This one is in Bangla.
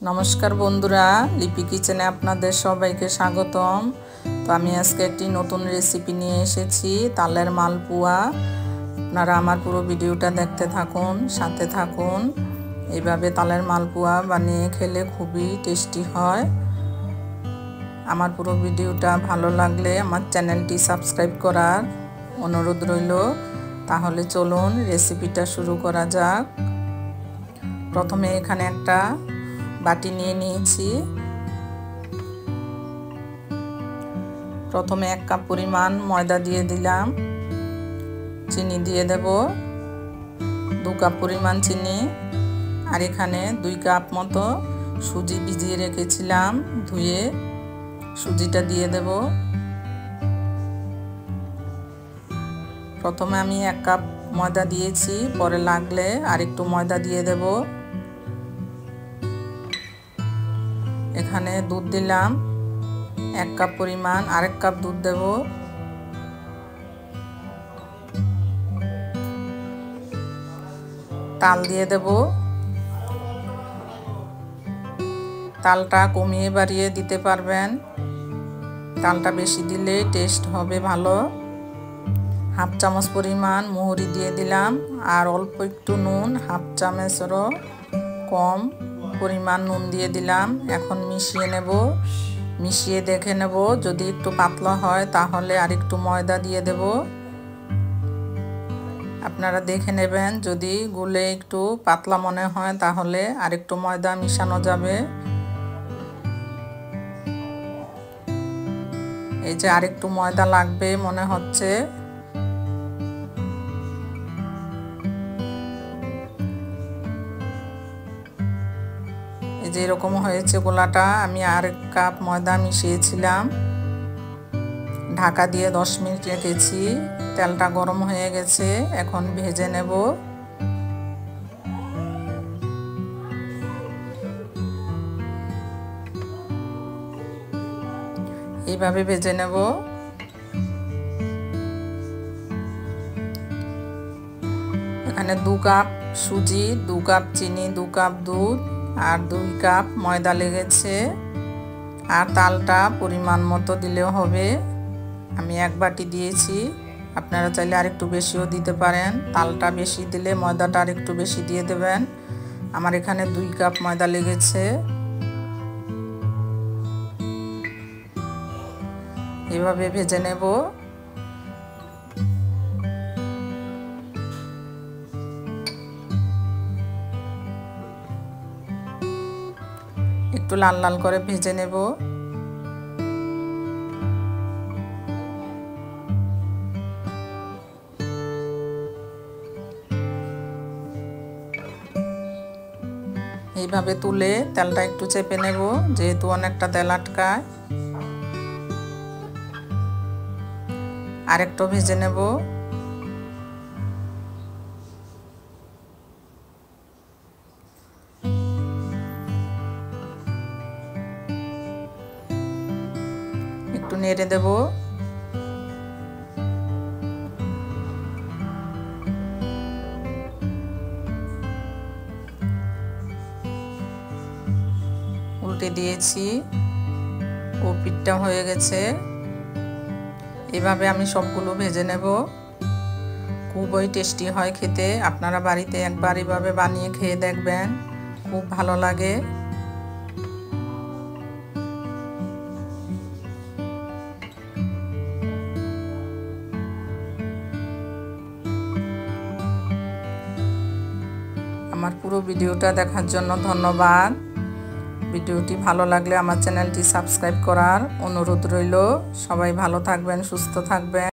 नमस्कार बंधुरा लिपि किचेने आपनादेर सबाइके स्वागतम। तो आमी आजके एकटी नतून रेसिपि निये एसेछि तालेर मालपुआ। आपनारा आमार पुरो भिडियोटा देखते थाकुन, साथे थाकुन। एइभाबे तालेर मालपुआ बानिये खेले खुबই टेस्टी हय। आमार पुरो भिडियोटा भालो लागले आमार चैनलटी सबस्क्राइब करार अनुरोध रइलो। ताहले चलुन रेसिपिटा शुरू करा जाक। प्रथमे एखाने एकटा बाटी निये निয়েছি। प्रथमे 1 কাপ परिमाण ময়দা দিয়ে দিলাম, চিনি দিয়ে দেব 2 কাপ परिमाण চিনি, আর এখানে 2 কাপ মতো সুজি ভিজিয়ে রেখেছিলাম, ধুয়ে সুজিটা দিয়ে দেব। প্রথমে আমি 1 কাপ ময়দা দিয়েছি, পরে লাগলে আরেকটু ময়দা দিয়ে দেব। এখানে দুধ দিলাম 1 কাপ পরিমাণ, আরেক কাপ দুধ দেব। তাল দিয়ে দেব। তালটা কমিয়ে বাড়িয়ে দিতে পারবেন, তালটা বেশি দিলে টেস্ট হবে ভালো। হাফ চামচ পরিমাণ মৌরি দিয়ে দিলাম, আর অল্প একটু নুন, হাফ চামচেরও কম পরিমাণ নুন দিয়ে দিলাম। এখন মিশিয়ে নেব, মিশিয়ে দেখে নেব, যদি একটু পাতলা হয় তাহলে আরেকটু ময়দা দিয়ে দেব। আপনারা দেখে নেবেন, যদি গুলে একটু পাতলা মনে হয় তাহলে আরেকটু ময়দা মিশানো যাবে। এই যে আরেকটু ময়দা লাগবে মনে হচ্ছে। যে এরকম হয়েছে গোলাটা। আমি আর 1 কাপ ময়দা মিশিয়েছিলাম, ঢাকা দিয়ে 10 মিনিট রেখেছি। তেলটা গরম হয়ে গেছে, এখন ভেজে নেব। এইভাবে ভেজে নেব। এখানে 2 কাপ সুজি, 2 কাপ চিনি, 2 কাপ দুধ আর 2 কাপ ময়দা লেগেছে। আর তালটা পরিমাণ মতো দিলেও হবে। আমি 1 বাটি দিয়েছি, আপনারা চাইলে আরেকটু বেশিও দিতে পারেন। তালটা বেশি দিলে ময়দাটা আরেকটু বেশি দিয়ে দেবেন। আমার এখানে 2 কাপ ময়দা লেগেছে। এভাবে ভেজে নেব। একটু লাল লাল করে ভেজে নেব। এইভাবে তুলে তেলটা একটু চেপে নেব, যেহেতু অনেকটা তেল আটকায়। আরেকটু ভেজে নেব। একটু নেড়ে দেব। উল্টে দিয়েছি, ও পিঠটা হয়ে গেছে। এভাবে আমি সবগুলো ভেজে নেব। খুবই টেস্টি হয় খেতে। আপনারা বাড়িতে একবার এভাবে বানিয়ে খেয়ে দেখবেন, খুব ভালো লাগে। আমার পুরো ভিডিওটা দেখার জন্য ধন্যবাদ। ভিডিওটি ভালো লাগলে আমার চ্যানেলটি সাবস্ক্রাইব করার অনুরোধ রইল। সবাই ভালো থাকবেন, সুস্থ থাকবেন।